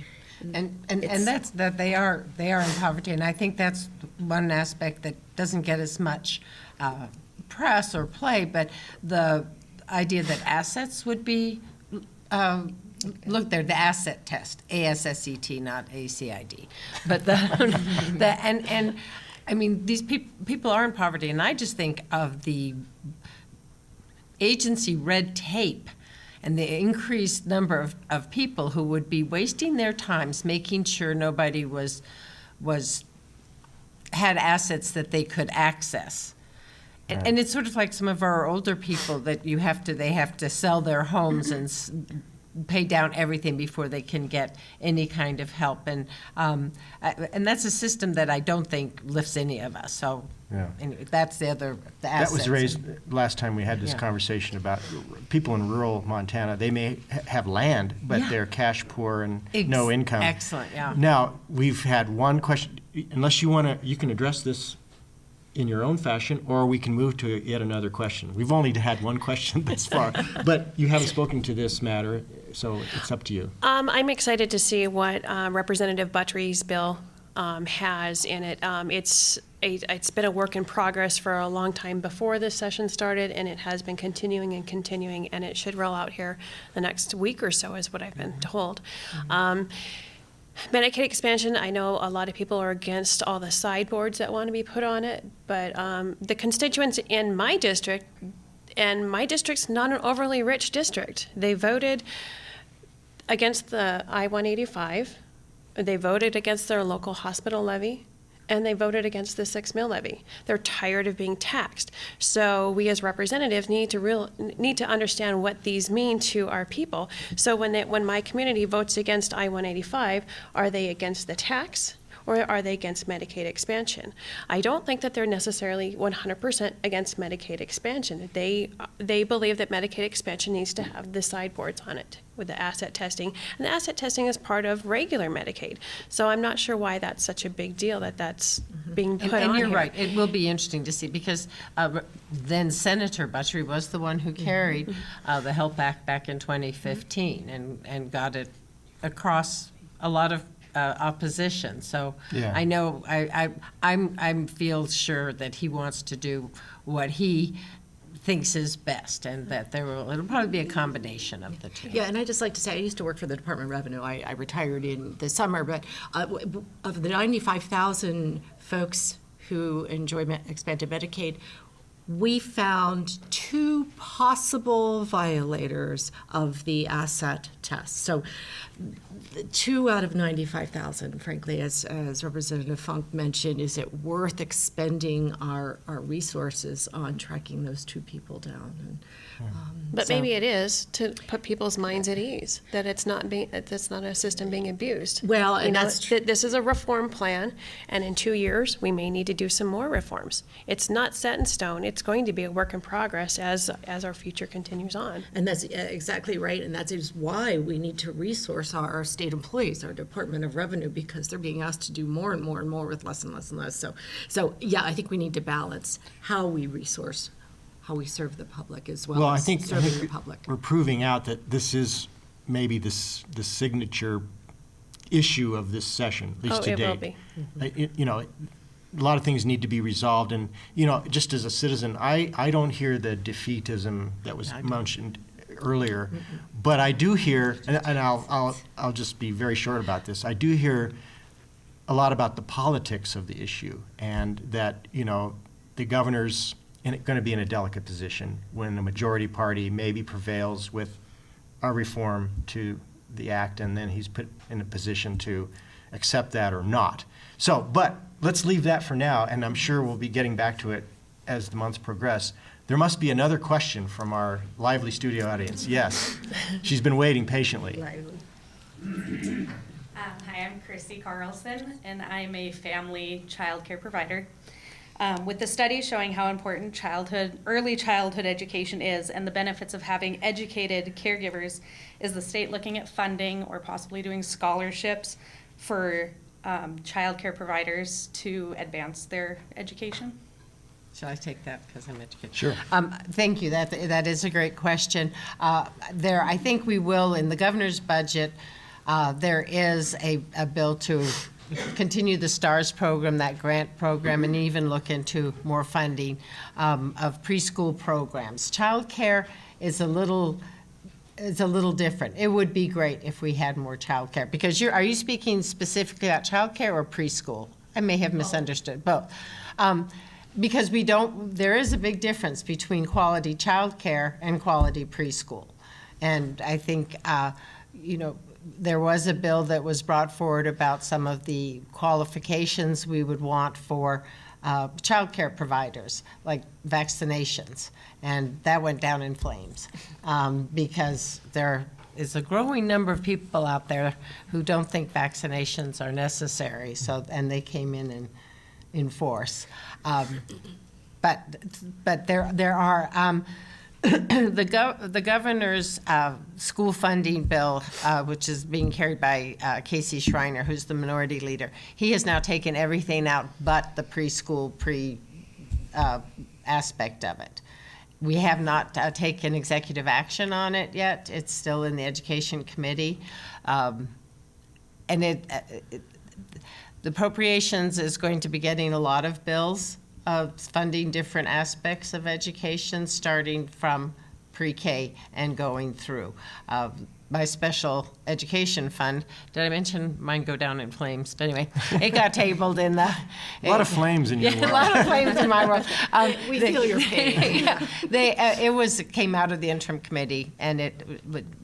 Speaker 4: And that's that they are in poverty, and I think that's one aspect that doesn't get as much press or play, but the idea that assets would be look there, the asset test, ASSET, not ACID, but these people are in poverty, and I just think of the agency red tape and the increased number of people who would be wasting their times making sure nobody had assets that they could access. And it's sort of like some of our older people that they have to sell their homes and pay down everything before they can get any kind of help. And that's a system that I don't think lifts any of us. So
Speaker 1: Yeah.
Speaker 4: anyway, that's the
Speaker 1: That
Speaker 4: assets.
Speaker 1: was raised last time we had this
Speaker 4: Yeah.
Speaker 1: conversation about people in rural Montana. They may have land, but
Speaker 4: Yeah.
Speaker 1: they're cash poor and no income.
Speaker 4: Excellent, yeah.
Speaker 1: Now, we've had one question, unless you want to, you can address this in your own fashion, or we can move to yet another question. We've only had one question thus far, but you haven't spoken to this matter, so it's up to you.
Speaker 2: I'm excited to see what Representative Buttrey's bill has in it. It's been a work in progress for a long time before this session started, and it has been continuing and continuing, and it should roll out here the next week or so, is what I've been told. Medicaid expansion, I know a lot of people are against all the sideboards that want to be put on it, but the constituents in my district, and my district's not an overly rich district, they voted against the I-185, they voted against their local hospital levy, and they voted against the 6 mil levy. They're tired of being taxed. So we as representatives need to understand what these mean to our people. So when my community votes against I-185, are they against the tax? Or are they against Medicaid expansion? I don't think that they're necessarily 100% against Medicaid expansion. They believe that Medicaid expansion needs to have the sideboards on it with the asset testing. And the asset testing is part of regular Medicaid. So I'm not sure why that's such a big deal that that's being put on
Speaker 4: And you're
Speaker 2: here.
Speaker 4: right, it will be interesting to see, because then Senator Buttrey was the one who carried the HELP Act back in 2015 and got it across a lot of opposition. So
Speaker 1: Yeah.
Speaker 4: I know, I feel sure that he wants to do what he thinks is best, and that it'll probably be a combination of the two.
Speaker 3: Yeah, and I'd just like to say, I used to work for the Department of Revenue. I retired in the summer, but of the 95,000 folks who enjoy expanded Medicaid, we found 2 possible violators of the asset test. So 2 out of 95,000, frankly, as Representative Funk mentioned, is it worth expending our resources on tracking those 2 people down? And,
Speaker 2: But
Speaker 3: so-
Speaker 2: maybe it is to put people's minds at ease, that it's not a system being abused.
Speaker 3: Well, and
Speaker 2: You know,
Speaker 3: that's true.
Speaker 2: This is a reform plan, and in 2 years, we may need to do some more reforms. It's not set in stone. It's going to be a work in progress as our future continues on.
Speaker 3: And that's exactly right, and that is why we need to resource our state employees, our Department of Revenue, because they're being asked to do more and more and more with less and less and less. So yeah, I think we need to balance how we resource, how we serve the public as well
Speaker 1: Well, I
Speaker 3: as
Speaker 1: think
Speaker 3: serving the public.
Speaker 1: we're proving out that this is maybe the signature issue of this session, at least
Speaker 2: Oh,
Speaker 1: to
Speaker 2: it will
Speaker 1: date.
Speaker 2: be.
Speaker 1: You know, a lot of things need to be resolved, and, you know, just as a citizen, I don't hear the defeatism that was mentioned earlier, but I do hear, and I'll just be very short about this, I do hear a lot about the politics of the issue, and that, you know, the governor's going to be in a delicate position when the majority party maybe prevails with a reform to the act, and then he's put in a position to accept that or not. So, but let's leave that for now, and I'm sure we'll be getting back to it as the months progress. There must be another question from our lively studio audience. Yes, she's been waiting patiently.
Speaker 7: Hi, I'm Chrissy Carlson, and I'm a family child care provider. With the study showing how important early childhood education is and the benefits of having educated caregivers, is the state looking at funding or possibly doing scholarships for child care providers to advance their education?
Speaker 4: Shall I take that because I'm educated?
Speaker 1: Sure.
Speaker 4: Thank you. That is a great question. I think we will, in the governor's budget, there is a bill to continue the STARS program, that grant program, and even look into more funding of preschool programs. Child care is a little different. It would be great if we had more child care, because are you speaking specifically about child care or preschool? I may have misunderstood both. Because there is a big difference between quality child care and quality preschool. And I think, there was a bill that was brought forward about some of the qualifications we would want for child care providers, like vaccinations. And that went down in flames because they're
Speaker 8: is a growing number of people out there who don't think vaccinations are necessary. So, and they came in force. But there are the governor's school funding bill, which is being carried by Casey Schreiner, who's the minority leader. He has now taken everything out but the preschool aspect of it. We have not taken executive action on it yet. It's still in the Education Committee. And the appropriations is going to be getting a lot of bills funding different aspects of education, starting from pre-K and going through. My special education fund, did I mention mine go down in flames? But anyway, it got tabled in the...
Speaker 1: A lot of flames in your world.
Speaker 8: A lot of flames in my world.
Speaker 3: We feel your pain.
Speaker 8: It came out of the interim committee, and it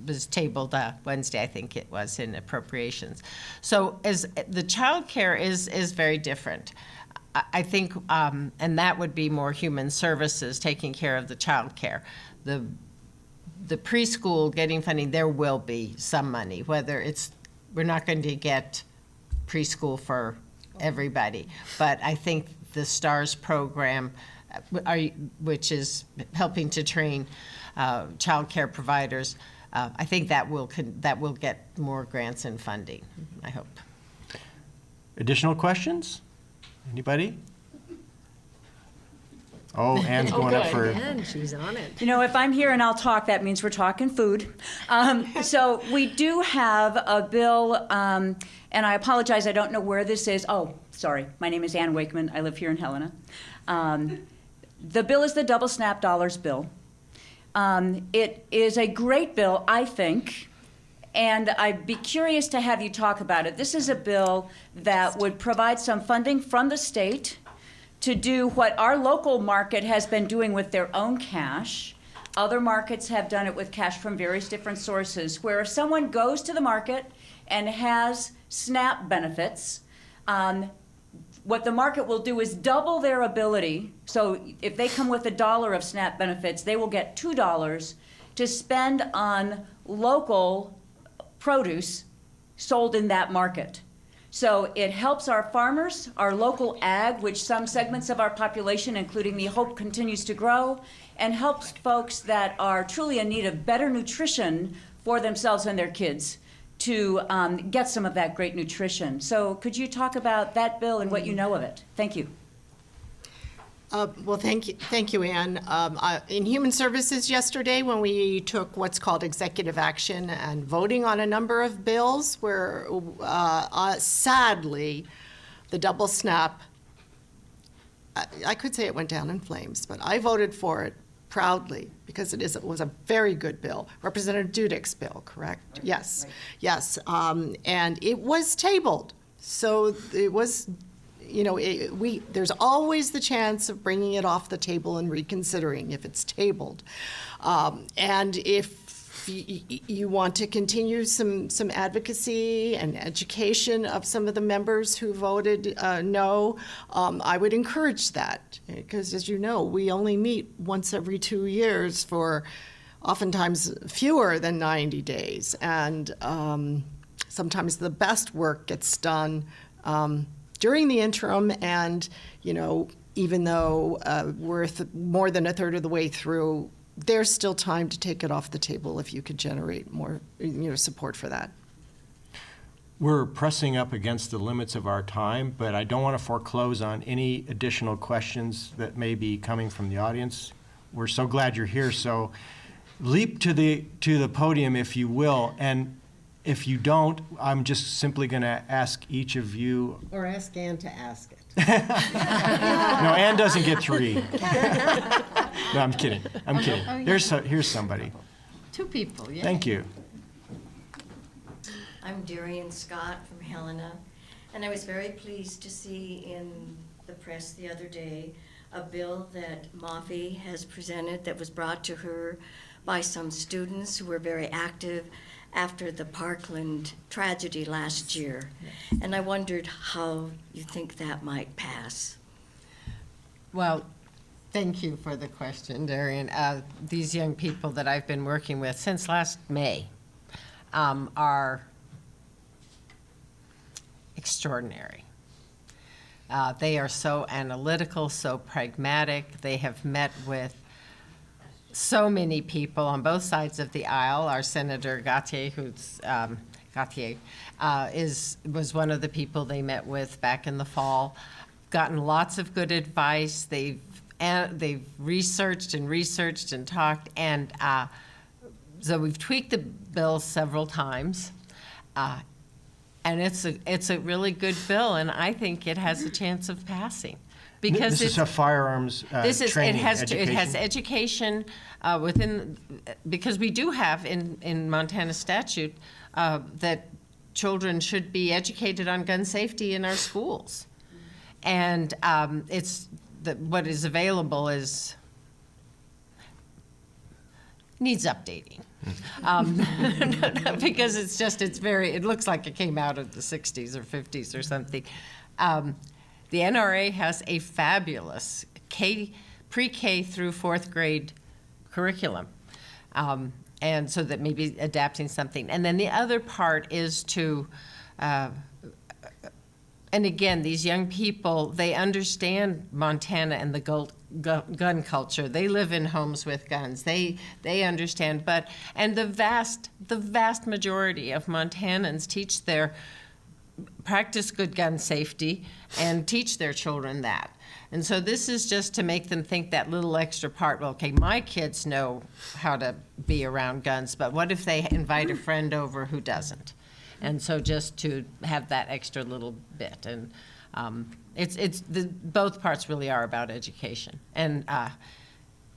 Speaker 8: was tabled Wednesday, I think it was, in appropriations. So as the child care is very different. I think, and that would be more human services taking care of the child care. The preschool getting funding, there will be some money, whether it's, we're not going to get preschool for everybody, but I think the STARS program, which is helping to train child care providers, I think that will get more grants and funding, I hope.
Speaker 1: Additional questions? Anybody? Oh, Anne's going up for...
Speaker 5: And she's on it.
Speaker 6: You know, if I'm here and I'll talk, that means we're talking food. So we do have a bill, and I apologize, I don't know where this is. Oh, sorry. My name is Ann Wakeman. I live here in Helena. The bill is the Double SNAP Dollars bill. It is a great bill, I think, and I'd be curious to have you talk about it. This is a bill that would provide some funding from the state to do what our local market has been doing with their own cash. Other markets have done it with cash from various different sources, where if someone goes to the market and has SNAP benefits, what the market will do is double their ability. So if they come with $1 of SNAP benefits, they will get $2 to spend on local produce sold in that market. So it helps our farmers, our local ag, which some segments of our population, including the Hope, continues to grow, and helps folks that are truly in need of better nutrition for themselves and their kids to get some of that great nutrition. So could you talk about that bill and what you know of it? Thank you.
Speaker 3: Well, thank you, Ann. In Human Services yesterday, when we took what's called executive action and voting on a number of bills, where sadly, the double SNAP, I could say it went down in flames, but I voted for it proudly because it was a very good bill. Representative Dudek's bill, correct? Right. Yes, right. Yes, and it was tabled, so it was. You know, there's always the chance of bringing it off the table and reconsidering if it's tabled. And if you want to continue some advocacy and education of some of the members who voted no, I would encourage that. Because as you know, we only meet once every 2 years for oftentimes fewer than 90 days. And sometimes the best work gets done during the interim, and, you know, even though we're more than a third of the way through, there's still time to take it off the table if you could generate more, support for that.
Speaker 1: We're pressing up against the limits of our time, but I don't want to foreclose on any additional questions that may be coming from the audience. We're so glad you're here, so leap to the podium if you will, and if you don't, I'm just simply going to ask each of you.
Speaker 8: Or ask Ann to ask it.
Speaker 1: No, Ann doesn't get 3. No, I'm kidding. I'm kidding. Here's somebody.
Speaker 9: 2 people, yeah.
Speaker 1: Thank you.
Speaker 10: I'm Darian Scott from Helena, and I was very pleased to see in the press the other day a bill that Mafi has presented that was brought to her by some students who were very active after the Parkland tragedy last year. And I wondered how you think that might pass.
Speaker 8: Well, thank you for the question, Darian. These young people that I've been working with since last May are extraordinary. They are so analytical, so pragmatic. They have met with so many people on both sides of the aisle. Our Senator Gauthier, was one of the people they met with back in the fall. Gotten lots of good advice. They've researched and talked, and so we've tweaked the bill several times. And it's a really good bill, and I think it has a chance of passing. Because
Speaker 1: this is a firearms training,
Speaker 8: it has education within, because we do have in Montana statute that children should be educated on gun safety in our schools. And what is available needs updating. Because it looks like it came out of the 60s or 50s or something. The NRA has a fabulous pre-K through fourth grade curriculum. And so that maybe adapting something. And then the other part is to, and again, these young people, they understand Montana and the gun culture. They live in homes with guns. They understand, and the vast majority of Montanans practice good gun safety and teach their children that. And so this is just to make them think that little extra part, well, okay, my kids know how to be around guns, but what if they invite a friend over who doesn't? And so just to have that extra little bit. And both parts really are about education. And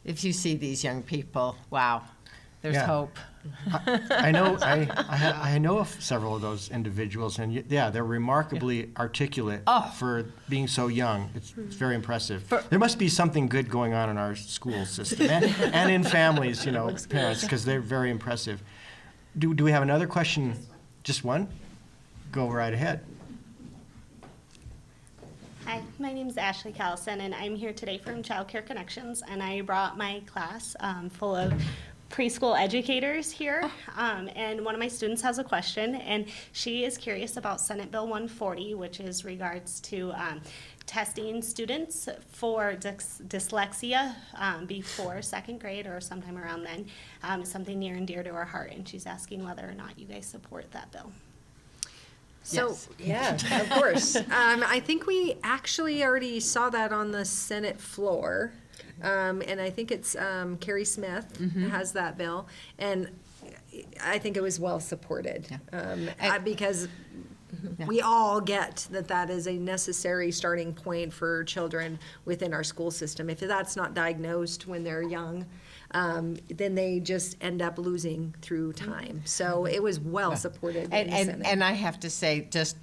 Speaker 8: if you see these young people, wow, there's hope.
Speaker 1: I know of several of those individuals, and they're remarkably articulate for being so young. It's very impressive. There must be something good going on in our school system and in families, parents, because they're very impressive. Do we have another question? Just one? Go right ahead.
Speaker 9: Hi, my name is Ashley Callison, and I'm here today from Child Care Connections, and I brought my class full of preschool educators here, and one of my students has a question, and she is curious about Senate Bill 140, which is regards to testing students for dyslexia before second grade or sometime around then. It's something near and dear to our heart, and she's asking whether or not you guys support that bill.
Speaker 5: So, yes. Yeah, of course. I think we actually already saw that on the Senate floor. And I think it's Carrie Smith has that bill. And I think it was well supported. Because we all get that is a necessary starting point for children within our school system. If that's not diagnosed when they're young, then they just end up losing through time. So it was well supported in the Senate.
Speaker 8: And I have to say, just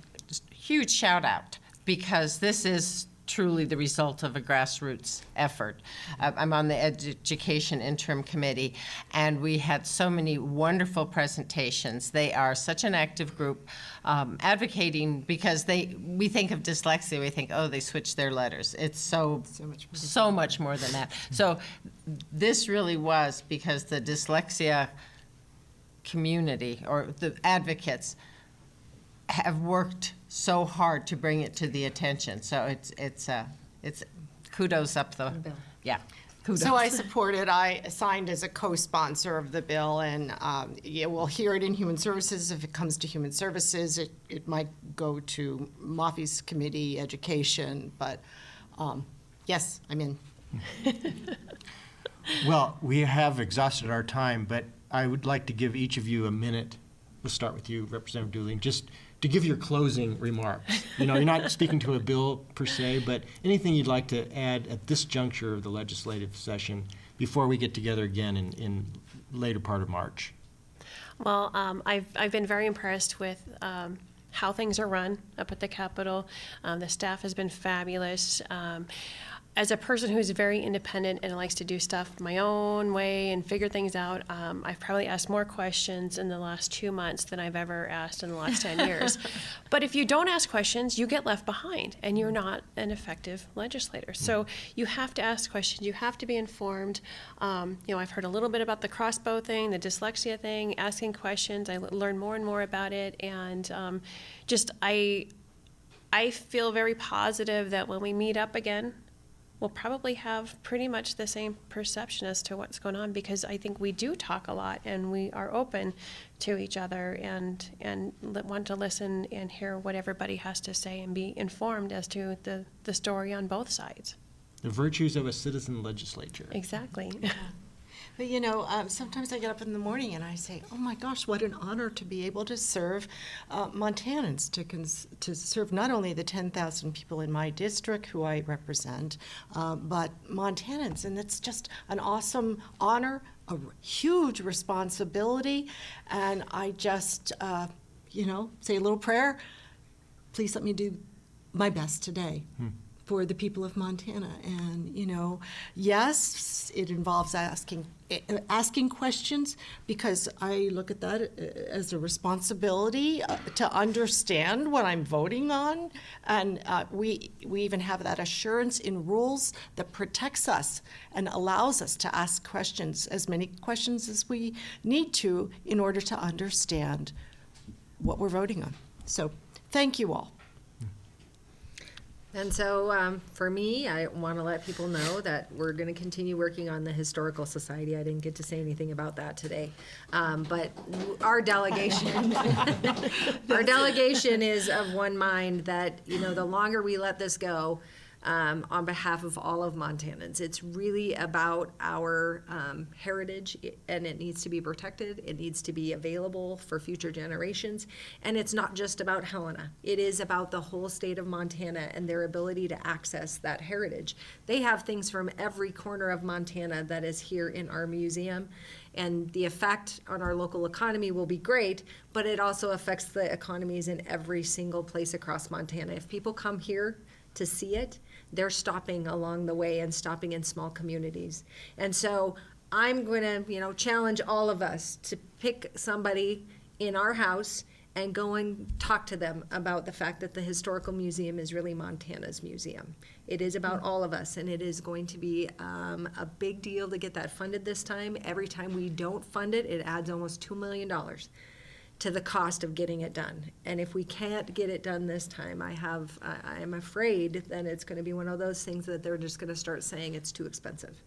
Speaker 8: huge shout out, because this is truly the result of a grassroots effort. I'm on the Education Interim Committee, and we had so many wonderful presentations. They are such an active group advocating, because we think of dyslexia, we think, oh, they switched their letters. It's so much more than that. So this really was because the dyslexia community, or the advocates, have worked so hard to bring it to the attention. So it's kudos up the kudos.
Speaker 3: So I support it. I signed as a co-sponsor of the bill, and we'll hear it in Human Services. If it comes to Human Services, it might go to Mafi's committee, Education, but yes, I'm in.
Speaker 1: Well, we have exhausted our time, but I would like to give each of you a minute. We'll start with you, Representative Dooley, just to give your closing remarks. You're not speaking to a bill per se, but anything you'd like to add at this juncture of the legislative session before we get together again in later part of March.
Speaker 2: Well, I've been very impressed with how things are run up at the Capitol. The staff has been fabulous. as a person who's very independent and likes to do stuff my own way and figure things out, I've probably asked more questions in the last 2 months than I've ever asked in the last 10 years. But if you don't ask questions, you get left behind and you're not an effective legislator. So you have to ask questions, you have to be informed. I've heard a little bit about the crossbow thing, the dyslexia thing, asking questions. I learn more and more about it, and I feel very positive that when we meet up again, we'll probably have pretty much the same perception as to what's going on, because I think we do talk a lot and we are open to each other and want to listen and hear what everybody has to say and be informed as to the story on both sides.
Speaker 1: The virtues of a citizen legislature.
Speaker 2: Exactly.
Speaker 3: But sometimes I get up in the morning and I say, oh my gosh, what an honor to be able to serve Montanans, to serve not only the 10,000 people in my district who I represent, but Montanans. And it's just an awesome honor, a huge responsibility. And I just, say a little prayer. Please let me do my best today. For the people of Montana. And, yes, it involves asking questions, because I look at that as a responsibility to understand what I'm voting on. And we even have that assurance in rules that protects us and allows us to ask questions, as many questions as we need to, in order to understand what we're voting on. So thank you all.
Speaker 5: And so for me, I want to let people know that we're going to continue working on the Historical Society. I didn't get to say anything about that today. But our delegation, is of one mind that, the longer we let this go, on behalf of all of Montanans. It's really about our heritage, and it needs to be protected. It needs to be available for future generations. And it's not just about Helena. It is about the whole state of Montana and their ability to access that heritage. They have things from every corner of Montana that is here in our museum. And the effect on our local economy will be great, but it also affects the economies in every single place across Montana. If people come here to see it, they're stopping along the way and stopping in small communities. And so I'm going to, challenge all of us to pick somebody in our house and go and talk to them about the fact that the Historical Museum is really Montana's museum. It is about all of us, and it is going to be a big deal to get that funded this time. Every time we don't fund it, it adds almost $2 million to the cost of getting it done. And if we can't get it done this time, I'm afraid then it's going to be one of those things that they're just going to start saying it's too expensive.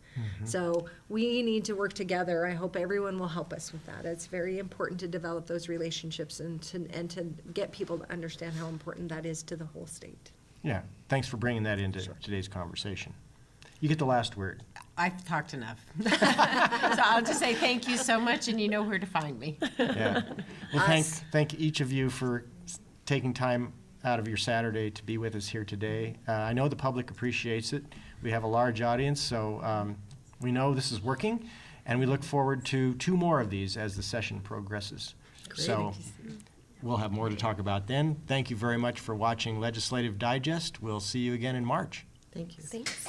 Speaker 5: So we need to work together. I hope everyone will help us with that. It's very important to develop those relationships and to get people to understand how important that is to the whole state.
Speaker 1: Yeah, thanks for bringing that into today's conversation. You get the last word.
Speaker 8: I've talked enough. So I'll just say thank you so much, and you know where to find me.
Speaker 1: Yeah. Well, thank each of you for taking time out of your Saturday to be with us here today. I know the public appreciates it. We have a large audience, so we know this is working, and we look forward to 2 more of these as the session progresses.
Speaker 5: Great.
Speaker 1: So we'll have more to talk about then. Thank you very much for watching Legislative Digest. We'll see you again in March.
Speaker 3: Thank you.
Speaker 2: Thanks.